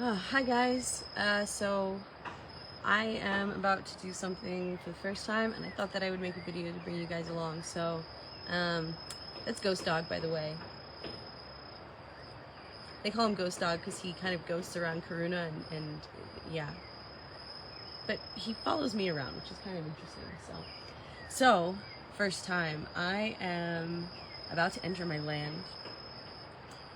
Hi guys, so I am about to do something for the first time and I thought that I would make a video to bring you guys along. So that's Ghost Dog, by the way. They call him Ghost Dog because he kind of ghosts around Karuna and yeah, but he follows me around, which is kind of interesting. So first time, I am about to enter my land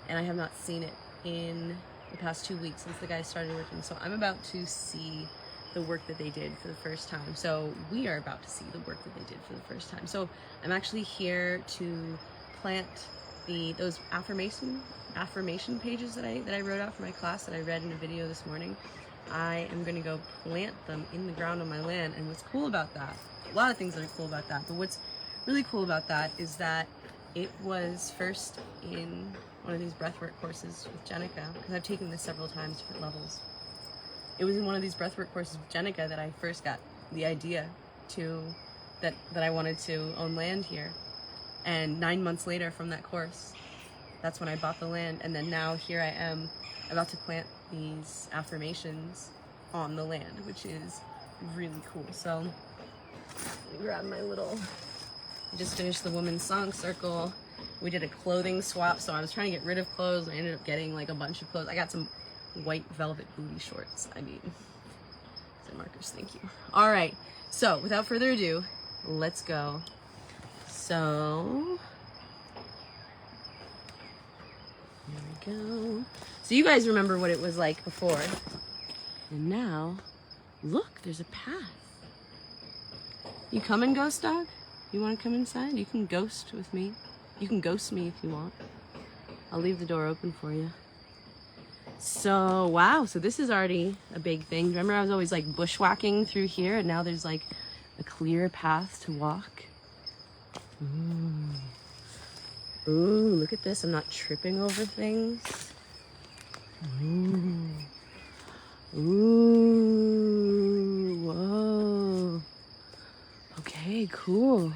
and I have not seen it in the past 2 weeks since the guys started working. So I'm about to see the work that they did for the first time. So we are about to see the work that they did for the first time. So I'm actually here to plant those affirmation pages that I wrote out for my class that I read in a video this morning. I am going to go plant them in the ground on my land. And what's cool about that, a lot of things that are cool about that, but what's really cool about that is that it was first in one of these breathwork courses with Jenica, because I've taken this several times, different levels. It was in one of these breathwork courses with Jenica that I first got the idea that I wanted to own land here. And 9 months later from that course, that's when I bought the land. And then now here I am about to plant these affirmations on the land, which is really cool. So let me grab my little, I just finished the women's song circle. We did a clothing swap, so I was trying to get rid of clothes. I ended up getting like a bunch of clothes. I got some white velvet booty shorts. I mean, so markers, thank you. All right, so without further ado, let's go. So, here we go. So you guys remember what it was like before. And now, look, there's a path. You coming, Ghost Dog? You want to come inside? You can ghost with me. You can ghost me if you want. I'll leave the door open for you. So, wow, so this is already a big thing. Remember I was always like bushwhacking through here and now there's like a clear path to walk. Ooh, look at this. I'm not tripping over things. Ooh, whoa. Okay, cool.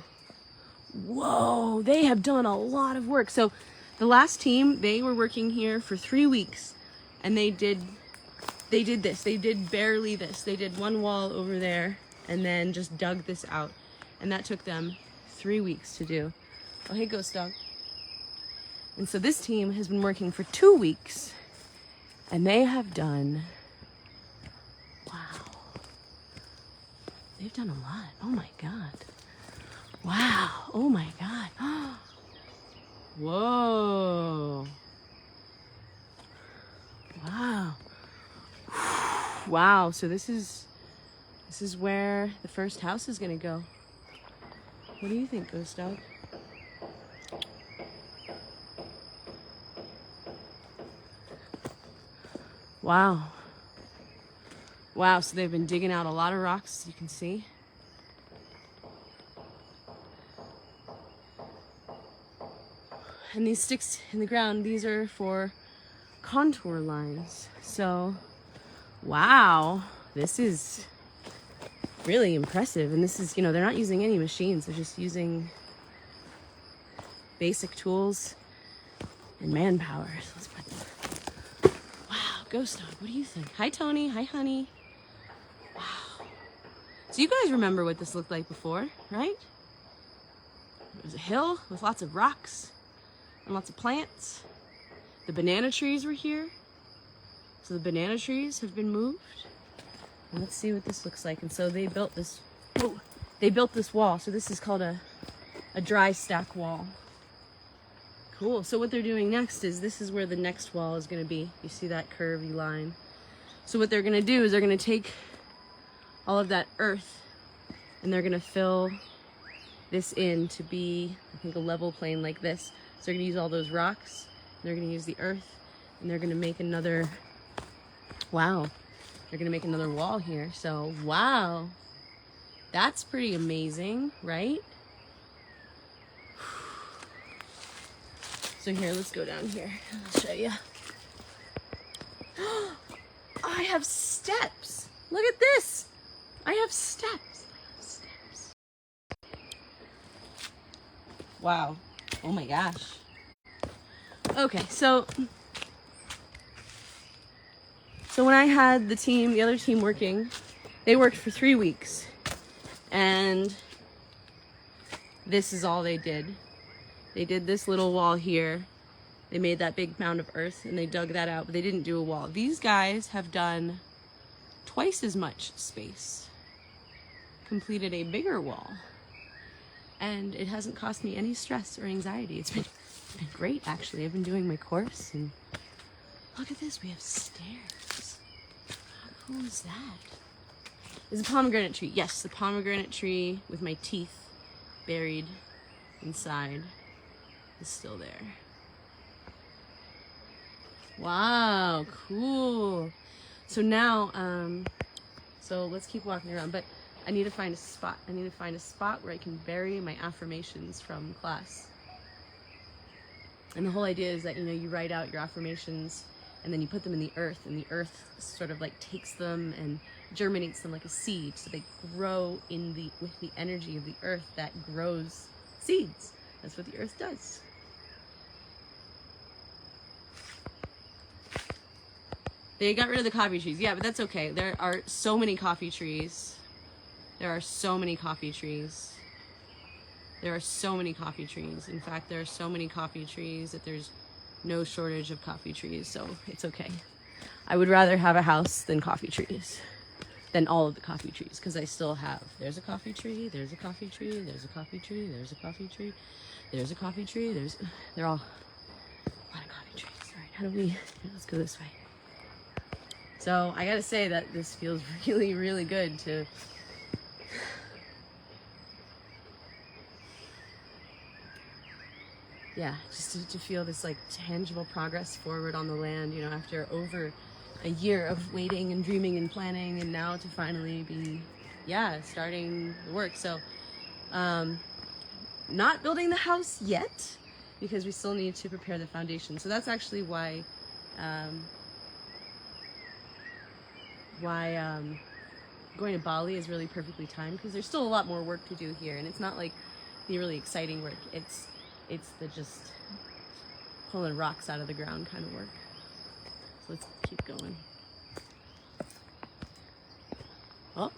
Whoa, they have done a lot of work. So the last team, they were working here for 3 weeks and they did this. They did barely this. They did one wall over there and then just dug this out. And that took them 3 weeks to do. Oh, hey, Ghost Dog. And so this team has been working for 2 weeks and they have done, wow. They've done a lot. Oh my God. Wow, oh my God. Whoa. Wow. Wow, so this is where the first house is gonna go. What do you think, Ghost Dog? Wow. Wow, so they've been digging out a lot of rocks, as you can see. And these sticks in the ground, these are for contour lines. So, wow, this is really impressive. And this is, you know, they're not using any machines. They're just using basic tools and manpower. So let's put them. Wow, Ghost Dog, what do you think? Hi, Tony. Hi, honey. Wow. So you guys remember what this looked like before, right? It was a hill with lots of rocks and lots of plants. The banana trees were here. So the banana trees have been moved. And let's see what this looks like. And so they built this, they built this wall. So this is called a dry stack wall. Cool. So what they're doing next is, this is where the next wall is going to be. You see that curvy line. So what they're going to do is they're going to take all of that earth and they're going to fill this in to be, I think, a level plane like this. So they're going to use all those rocks, they're going to use the earth, and they're going to make another, wow, they're going to make another wall here. So, wow, that's pretty amazing, right? So here, let's go down here. I'll show you. I have steps. Look at this. I have steps. Wow. Oh my gosh. Okay, so So when I had the other team working, they worked for 3 weeks. And this is all they did. They did this little wall here. They made that big mound of earth and they dug that out, but they didn't do a wall. These guys have done twice as much space, completed a bigger wall, and it hasn't cost me any stress or anxiety. It's been great, actually. I've been doing my course, and look at this, we have stairs. How cool is that? Is a pomegranate tree. Yes, the pomegranate tree with my teeth buried inside is still there. Wow, cool. So now, so let's keep walking around, but I need to find a spot. I need to find a spot where I can bury my affirmations from class. And the whole idea is that, you know, you write out your affirmations and then you put them in the earth, and the earth sort of like takes them and germinates them like a seed, so they grow with the energy of the earth that grows seeds. That's what the earth does. They got rid of the coffee trees. Yeah, but that's okay. There are so many coffee trees. There are so many coffee trees. There are so many coffee trees. In fact, there are so many coffee trees that there's no shortage of coffee trees, so it's okay. I would rather have a house than coffee trees, than all of the coffee trees, because I still have, there's a coffee tree, there's a coffee tree, there's a coffee tree, there's a coffee tree, there's a coffee tree, they're all a lot of coffee trees. All right, how do we, let's go this way. So I gotta say that this feels really, really good to just to feel this like tangible progress forward on the land, you know, after over a year of waiting and dreaming and planning, and now to finally be, starting the work. So, not building the house yet, because we still need to prepare the foundation. So that's actually why, going to Bali is really perfectly timed, because there's still a lot more work to do here, and it's not like the really exciting work. It's the just pulling rocks out of the ground kind of work. So let's keep going. Oh,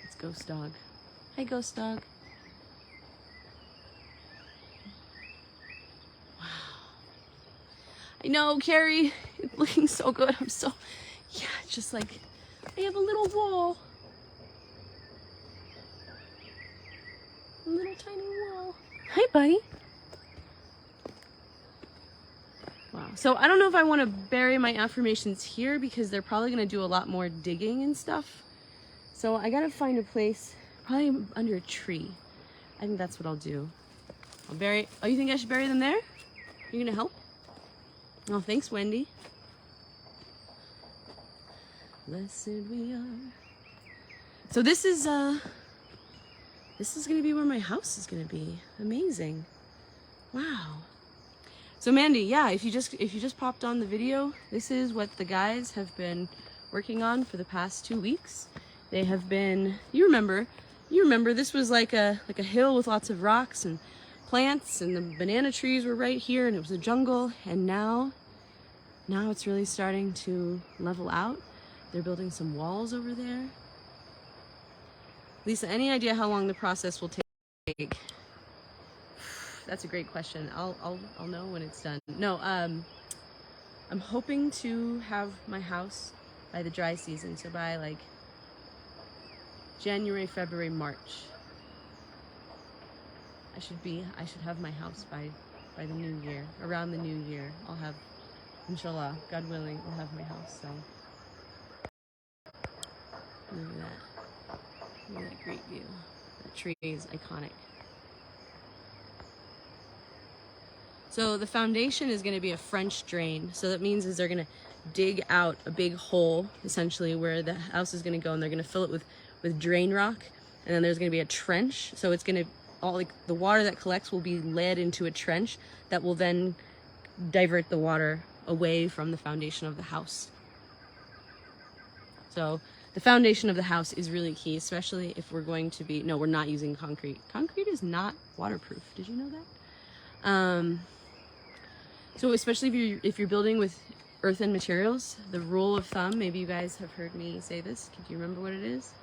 it's Ghost Dog. Hi, Ghost Dog. Wow. I know, Carrie, it's looking so good. I'm so, it's just like, I have a little wall. A little tiny wall. Hi, buddy. Wow. So I don't know if I want to bury my affirmations here, because they're probably going to do a lot more digging and stuff. So I got to find a place, probably under a tree. I think that's what I'll do. I'll bury, oh, you think I should bury them there? You going to help? Oh, thanks, Wendy. Blessed we are. So this is going to be where my house is going to be. Amazing. Wow. So Mandy, if you just popped on the video, this is what the guys have been working on for the past 2 weeks. They have been, you remember this was like a hill with lots of rocks and plants, and the banana trees were right here, and it was a jungle, and now it's really starting to level out. They're building some walls over there. Lisa, any idea how long the process will take? That's a great question. I'll know when it's done. No, I'm hoping to have my house by the dry season, so by like January, February, March. I should have my house by the new year. Around the new year, I'll have, inshallah, God willing, I'll have my house. So look at that. Look at that great view. That tree is iconic. So the foundation is going to be a French drain. So that means is they're going to dig out a big hole, essentially, where the house is going to go, and they're going to fill it with drain rock, and then there's going to be a trench. So it's going to, all like the water that collects will be led into a trench that will then divert the water away from the foundation of the house. So the foundation of the house is really key, especially if we're going to be, no, we're not using concrete. Concrete is not waterproof. Did you know that? So especially if you're building with earthen materials, the rule of thumb, maybe you guys have heard me say this. Do you remember what it is?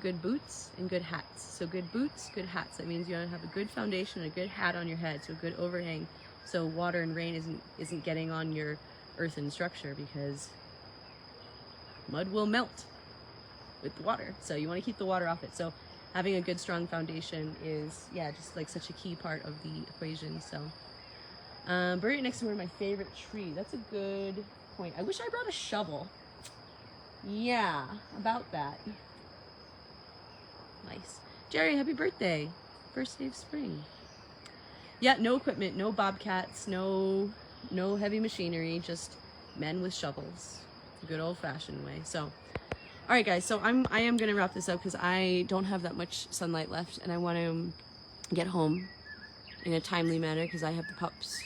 Good boots and good hats. So good boots, good hats. That means you want to have a good foundation, a good hat on your head, so a good overhang, so water and rain isn't getting on your earthen structure, because mud will melt with water. So you want to keep the water off it. So having a good strong foundation is, yeah, just like such a key part of the equation. So bury it next to one of my favorite trees. That's a good point. I wish I brought a shovel. Yeah, about that. Nice. Jerry, happy birthday. First day of spring. Yeah, no equipment, no bobcats, no heavy machinery, just men with shovels. The good old fashioned way. So, all right guys, so I am going to wrap this up because I don't have that much sunlight left and I want to get home in a timely manner because I have the pups.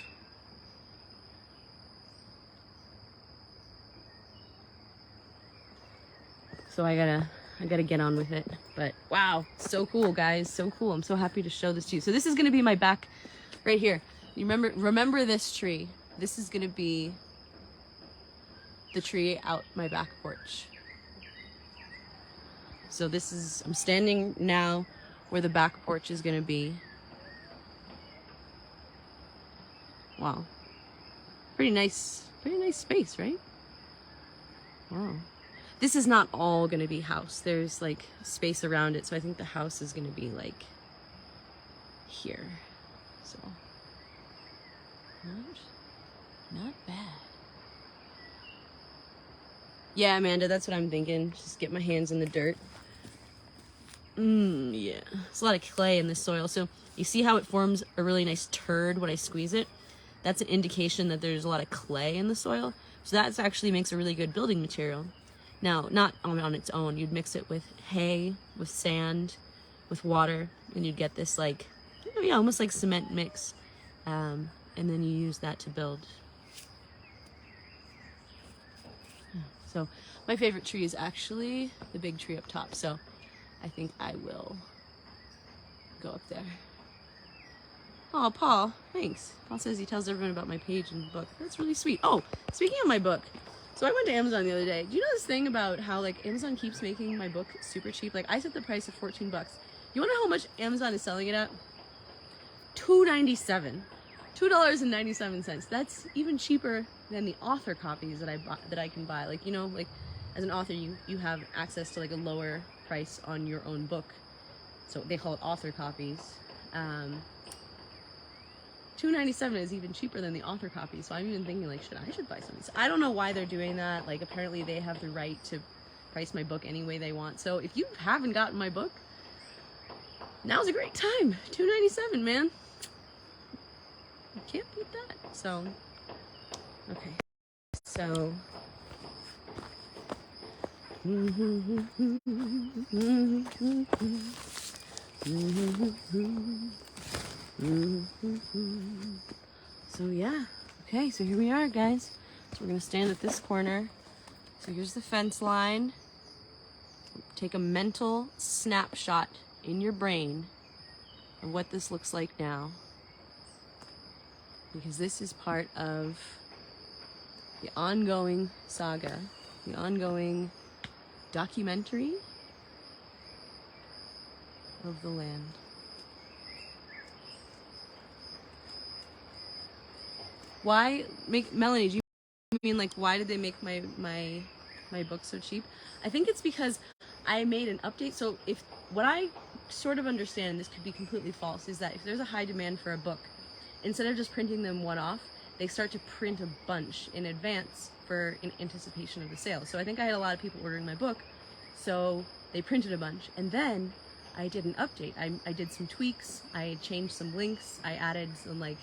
So I gotta get on with it. But wow, so cool guys, so cool. I'm so happy to show this to you. So this is gonna be my back right here. You remember this tree. This is gonna be the tree out my back porch. So this is, I'm standing now where the back porch is gonna be. Wow. Pretty nice space, right? Wow. This is not all gonna be house. There's like space around it, so I think the house is gonna be like here. So not bad. Yeah, Amanda, that's what I'm thinking. Just get my hands in the dirt. Yeah. There's a lot of clay in this soil. So you see how it forms a really nice turd when I squeeze it? That's an indication that there's a lot of clay in the soil. So that actually makes a really good building material. Now, not on its own. You'd mix it with hay, with sand, with water, and you'd get this like, yeah, almost like cement mix. And then you use that to build. So my favorite tree is actually the big tree up top. So I think I will go up there. Oh, Paul, thanks. Paul says he tells everyone about my page and book. That's really sweet. Oh, speaking of my book, so I went to Amazon the other day. Do you know this thing about how like Amazon keeps making my book super cheap? Like I set the price of $14. You wanna know how much Amazon is selling it at? $2.97. $2.97. That's even cheaper than the author copies that I can buy. Like, you know, like as an author you have access to like a lower price on your own book. So they call it author copies. $2.97 is even cheaper than the author copy. So I'm even thinking like, I should buy some of these. I don't know why they're doing that. Like apparently they have the right to price my book any way they want. So if you haven't gotten my book, now's a great time. $2.97, man. You can't beat that. So, okay. So. So yeah, okay, so here we are guys. So we're gonna stand at this corner. So here's the fence line. Take a mental snapshot in your brain of what this looks like now, because this is part of the ongoing saga, the ongoing documentary of the land. Why Melanie, do you mean like why did they make my book so cheap? I think it's because I made an update. So if what I sort of understand, and this could be completely false, is that if there's a high demand for a book, instead of just printing them one off, they start to print a bunch in advance in anticipation of the sale. So I think I had a lot of people ordering my book, so they printed a bunch, and then I did an update. I did some tweaks. I changed some links. I added some I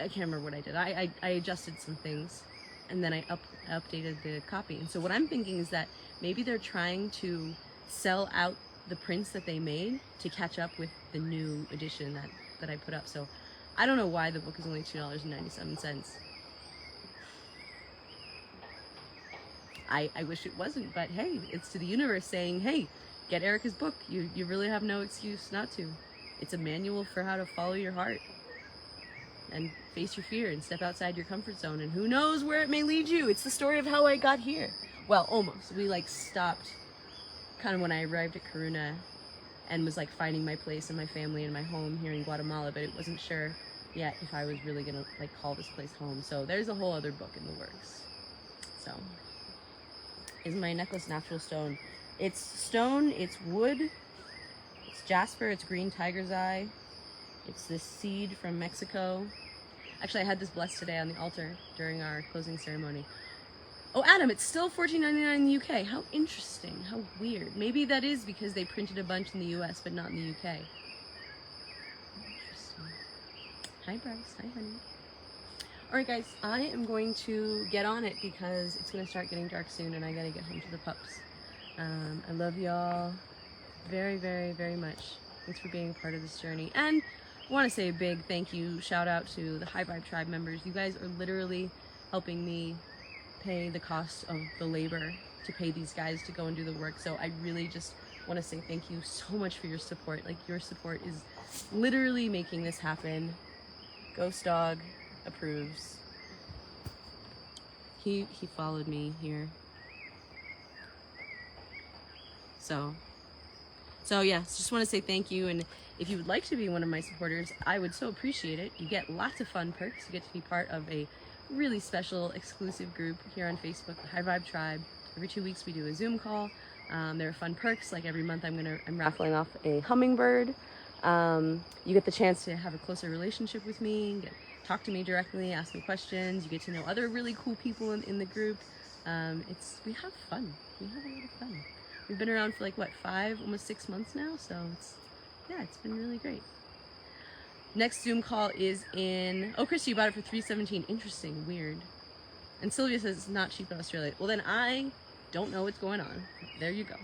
can't remember what I did. I adjusted some things, and then I updated the copy. And so what I'm thinking is that maybe they're trying to sell out the prints that they made to catch up with the new edition that I put up. So I don't know why the book is only $2.97. I wish it wasn't, but hey, it's to the universe saying, hey, get Erica's book. You really have no excuse not to. It's a manual for how to follow your heart. and face your fear and step outside your comfort zone, and who knows where it may lead you. It's the story of how I got here. Well, almost. We like stopped kind of when I arrived at Coruna and was like finding my place and my family and my home here in Guatemala, but it wasn't sure yet if I was really gonna like call this place home. So there's a whole other book in the works. So is my necklace natural stone. It's stone, it's wood, it's jasper, it's green tiger's eye. It's this seed from Mexico. Actually, I had this blessed today on the altar during our closing ceremony. Oh, Adam, it's still $14.99 in the UK. How interesting, how weird. Maybe that is because they printed a bunch in the US, but not in the UK. Interesting. Hi, Bryce. Hi, honey. All right, guys, I am going to get on it because it's going to start getting dark soon and I got to get home to the pups. I love y'all very, very, very much. Thanks for being a part of this journey. And I want to say a big thank you, shout out to the High Vibe Tribe members. You guys are literally helping me pay the cost of the labor to pay these guys to go and do the work. So I really just want to say thank you so much for your support. Like, your support is literally making this happen. Ghost Dog approves. He followed me here. So yeah, just want to say thank you, and if you would like to be one of my supporters, I would so appreciate it. You get lots of fun perks. You get to be part of a really special exclusive group here on Facebook, the High Vibe Tribe. Every 2 weeks we do a Zoom call. There are fun perks, like every month I'm raffling off a hummingbird. You get the chance to have a closer relationship with me, talk to me directly, ask me questions. You get to know other really cool people in the group. We have fun. We have a lot of fun. We've been around for like, what, 5, almost 6 months now, so it's been really great. Next Zoom call is in, oh, Christy, you bought it for $3.17. Interesting, weird. And Sylvia says it's not cheap in Australia. Well, then I don't know what's going on. There you go.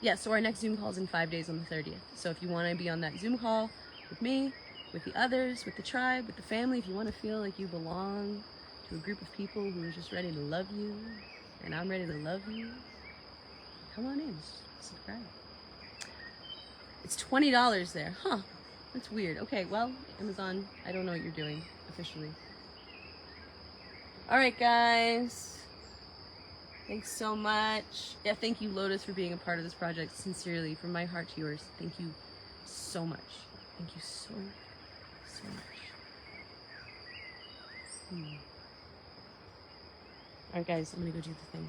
Yeah, so our next Zoom call is in 5 days on the 30th. So if you want to be on that Zoom call with me, with the others, with the tribe, with the family, if you want to feel like you belong to a group of people who are just ready to love you, and I'm ready to love you, come on in, subscribe. It's $20 there. Huh, that's weird. Okay, well, Amazon, I don't know what you're doing officially. All right, guys. Thanks so much. Yeah, thank you, Lotus, for being a part of this project. Sincerely, from my heart to yours, thank you so much. Thank you so much. All right, guys, I'm gonna go do the thing.